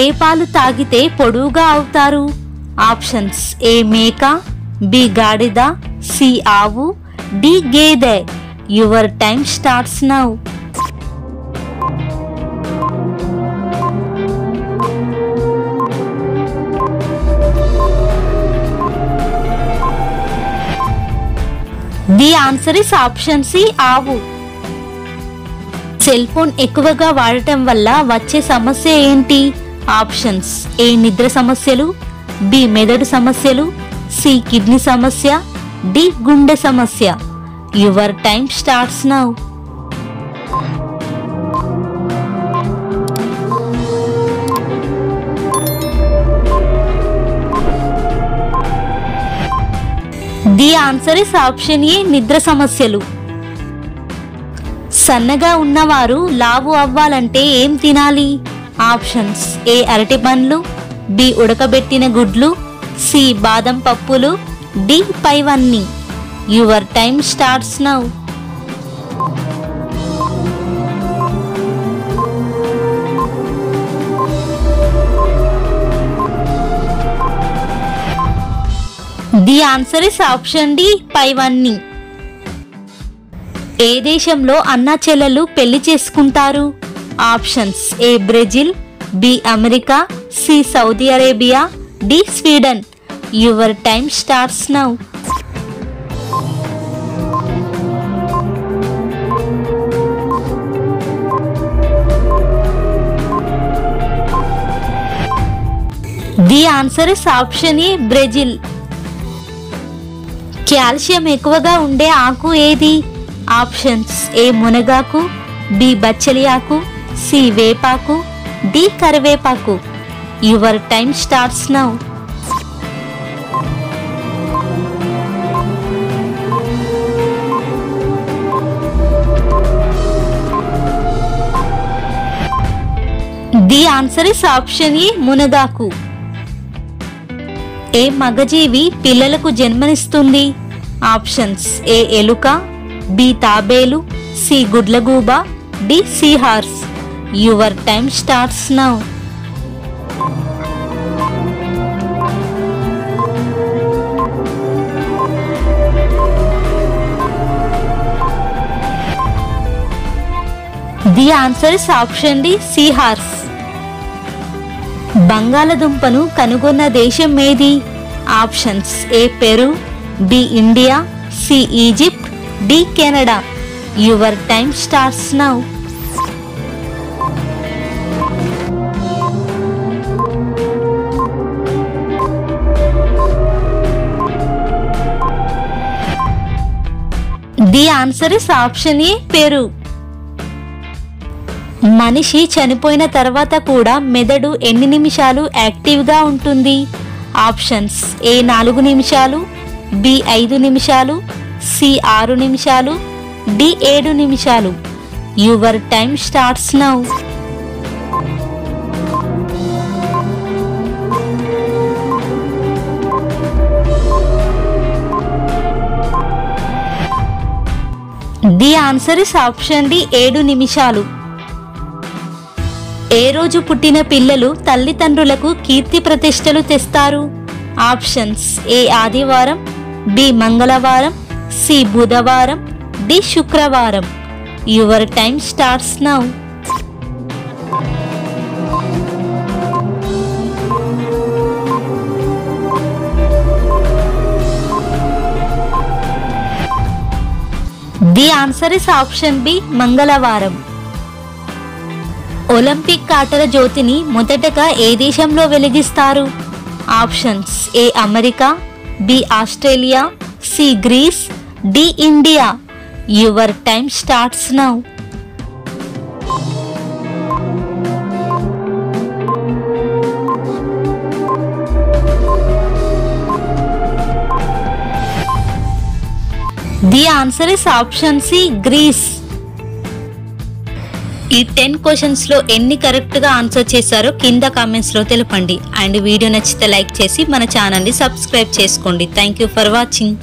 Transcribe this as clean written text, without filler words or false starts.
ఏ పాలు తాగితే పొడువుగా అవుతారు? ఆప్షన్స్ ఏ మేక, బి గాడిద, సి ఆవు, డి గేదె. Your time starts now. The answer is option C ఆవు. సెల్ ఫోన్ ఎక్కువగా వాడటం వల్ల వచ్చే సమస్య ఏంటి? ఆప్షన్స్ ఏ నిద్ర సమస్యలు, బి మెదడు సమస్యలు, సి కిడ్నీ సమస్య, డి గుండె సమస్య. Your time starts now. The answer is option ఏ నిద్ర సమస్యలు. సన్నగా ఉన్నవారు లావు అవ్వాలంటే ఏం తినాలి? ఆప్షన్స్ ఏ అరటి పండ్లు, బి ఉడకబెట్టిన గుడ్లు, సి బాదం పప్పులు, డి పైవన్నీ. Your time starts now. The answer is option D పైవన్నీ. ఏ దేశంలో అన్నా చెల్లెలు పెళ్లి చేసుకుంటారు? Options A Brazil, B America, C Saudi Arabia, D Sweden. Your time starts now. The answer is option A Brazil. Calcium ఎక్కువగా ఉండే ఆకు ఏది? ఆప్షన్స్ ఏ మునగాకు, బి బచ్చలి ఆకు, సి వేపాకు, డి కరివేపాకు. Your time starts now. The answer is option ఏ మునగాకు. ఏ మగజీవి పిల్లలకు జన్మనిస్తుంది? ఆప్షన్స్ ఏ ఎలుక, బి తాబేలు, సి గుడ్లగూబ, D sea horse. Your time starts now. The answer is option D sea horse. బంగాళదుంపను కనుగొన్న దేశం ఏది? Options A Peru, B India, C Egypt, D Canada. Your time starts now. The answer is option A Peru. మనిషి చనిపోయిన తర్వాత కూడా మెదడు ఎన్ని నిమిషాలు యాక్టివ్గా ఉంటుంది? ఆప్షన్స్ ఏ 4 నిమిషాలు, బి 5 నిమిషాలు, సి 6 నిమిషాలు, డి 7 నిమిషాలు. Your time starts now. The answer is option D 7 నిమిషాలు. ఏ రోజు పుట్టిన పిల్లలు తల్లిదండ్రులకు కీర్తి ప్రతిష్టలు తెస్తారు? ఆప్షన్స్ ఏ ఆదివారం, బి మంగళవారం, సి బుధవారం, డి శుక్రవారం. Your time starts now. The answer is option B మంగళవారం. ఒలింపిక్ ఆటల జ్యోతిని మొదటగా ఏ దేశంలో వెలిగిస్తారు? Options A America, B Australia, C Greece, D India. Your time starts now. The answer is option C Greece. ఈ 10 క్వశ్చన్స్ లో ఎన్ని కరెక్ట్ గా ఆన్సర్ చేశారో కింద కామెంట్స్ లో తెలపండి. అండ్ వీడియో నచ్చితే లైక్ చేసి మన ఛానల్ ని సబ్స్క్రైబ్ చేసుకోండి. Thank you for watching.